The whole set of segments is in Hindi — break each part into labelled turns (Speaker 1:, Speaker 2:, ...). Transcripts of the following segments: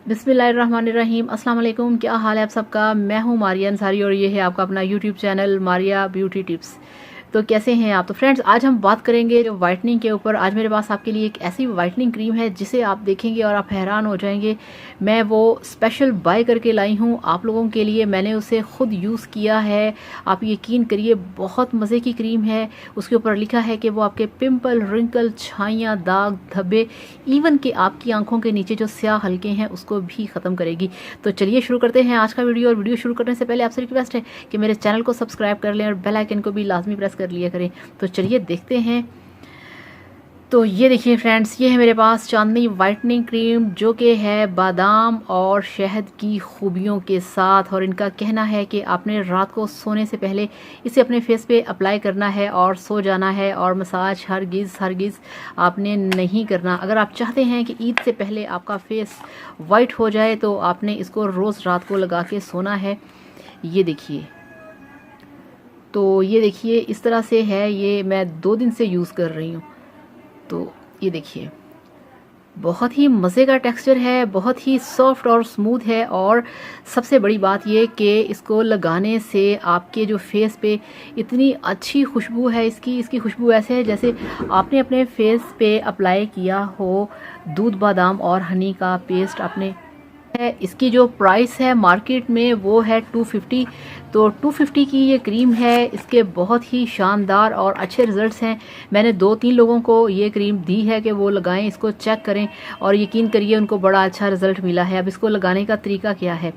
Speaker 1: बिस्मिल्लाहिर्रहमानिर्रहीम। अस्सलाम वालेकुम। क्या हाल है आप सबका। मैं हूँ मारिया अंसारी और ये है आपका अपना YouTube channel Maria beauty tips. तो कैसे हैं आप। तो फ्रेंड्स, आज हम बात करेंगे जो वाइटनिंग के ऊपर। आज मेरे पास आपके लिए एक ऐसी वाइटनिंग क्रीम है जिसे आप देखेंगे और आप हैरान हो जाएंगे। मैं वो स्पेशल बाय करके लाई हूँ आप लोगों के लिए। मैंने उसे खुद यूज़ किया है। आप यकीन करिए, बहुत मज़े की क्रीम है। उसके ऊपर लिखा है कि वो आपके पिंपल, रिंकल, छाइयाँ, दाग, धब्बे, इवन कि आपकी आंखों के नीचे जो स्याह हल्के हैं उसको भी ख़त्म करेगी। तो चलिए शुरू करते हैं आज का वीडियो। और वीडियो शुरू करने से पहले आपसे रिक्वेस्ट है कि मेरे चैनल को सब्सक्राइब कर लें और बेल आइकन को भी लाजमी प्रेस कर लिया करें। तो चलिए देखते हैं। तो ये देखिए फ्रेंड्स, ये है मेरे पास चांदनी वाइटनिंग क्रीम जो कि है बादाम और शहद की खूबियों के साथ। और इनका कहना है कि आपने रात को सोने से पहले इसे अपने फेस पे अप्लाई करना है और सो जाना है। और मसाज हरगिज़ आपने नहीं करना। अगर आप चाहते हैं कि ईद से पहले आपका फेस वाइट हो जाए तो आपने इसको रोज़ रात को लगा के सोना है। ये देखिए, तो ये देखिए इस तरह से है। ये मैं 2 दिन से यूज़ कर रही हूँ। तो ये देखिए, बहुत ही मज़े का टेक्सचर है, बहुत ही सॉफ्ट और स्मूथ है। और सबसे बड़ी बात ये कि इसको लगाने से आपके जो फेस पे इतनी अच्छी खुशबू है। इसकी खुशबू ऐसे है जैसे आपने अपने फेस पे अप्लाई किया हो दूध, बादाम और हनी का पेस्ट आपने। इसकी जो प्राइस है मार्केट में वो है 250। तो 250 की ये क्रीम है। इसके बहुत ही शानदार और अच्छे रिजल्ट्स हैं। मैंने 2-3 लोगों को ये क्रीम दी है कि वो लगाएं, इसको चेक करें और यकीन करिए उनको बड़ा अच्छा रिजल्ट मिला है। अब इसको लगाने का तरीका क्या है।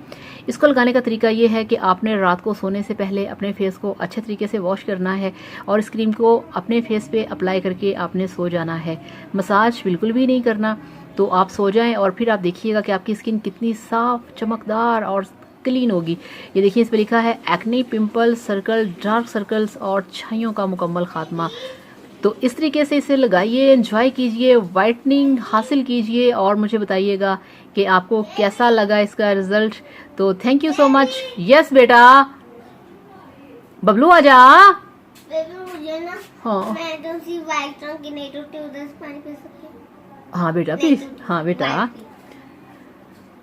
Speaker 1: इसको लगाने का तरीका ये है कि आपने रात को सोने से पहले अपने फेस को अच्छे तरीके से वॉश करना है और इस क्रीम को अपने फेस पे अप्लाई करके आपने सो जाना है। मसाज बिल्कुल भी नहीं करना। तो आप सो जाएं और फिर आप देखिएगा कि आपकी स्किन कितनी साफ, चमकदार और क्लीन होगी। ये देखिए, इस पर लिखा है acne, pimple, circle, dark circles और छाइयों का मुकम्मल खात्मा। तो इस तरीके से इसे लगाइए, एंजॉय कीजिए, वाइटनिंग हासिल कीजिए और मुझे बताइएगा कि आपको कैसा लगा इसका रिजल्ट। तो thank you so much. Yes बेटा, बबलू आजा।
Speaker 2: मुझे ना,
Speaker 1: हाँ
Speaker 2: मैं तो सी वाइट रंग की नहीं टूटी उधर से पानी पी सकती हूँ।
Speaker 1: हाँ बेटा प्लीज। हाँ बेटा,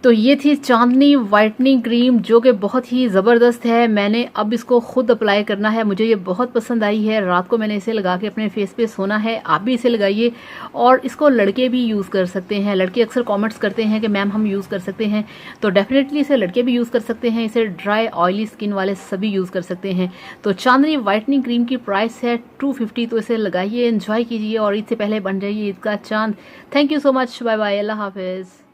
Speaker 1: तो ये थी चांदनी वाइटनिंग क्रीम जो कि बहुत ही ज़बरदस्त है। मैंने अब इसको खुद अप्लाई करना है। मुझे ये बहुत पसंद आई है। रात को मैंने इसे लगा के अपने फेस पे सोना है। आप भी इसे लगाइए। और इसको लड़के भी यूज़ कर सकते हैं। लड़के अक्सर कमेंट्स करते हैं कि मैम हम यूज़ कर सकते हैं। तो डेफिनेटली इसे लड़के भी यूज़ कर सकते हैं। इसे ड्राई ऑयली स्किन वाले सभी यूज़ कर सकते हैं। तो चांदनी वाइटनिंग क्रीम की प्राइस है 250। तो इसे लगाइए, एंजॉय कीजिए और ईद से पहले बन जाइए ईद का चांद। Thank you so much. Bye bye, Allah हाफिज़।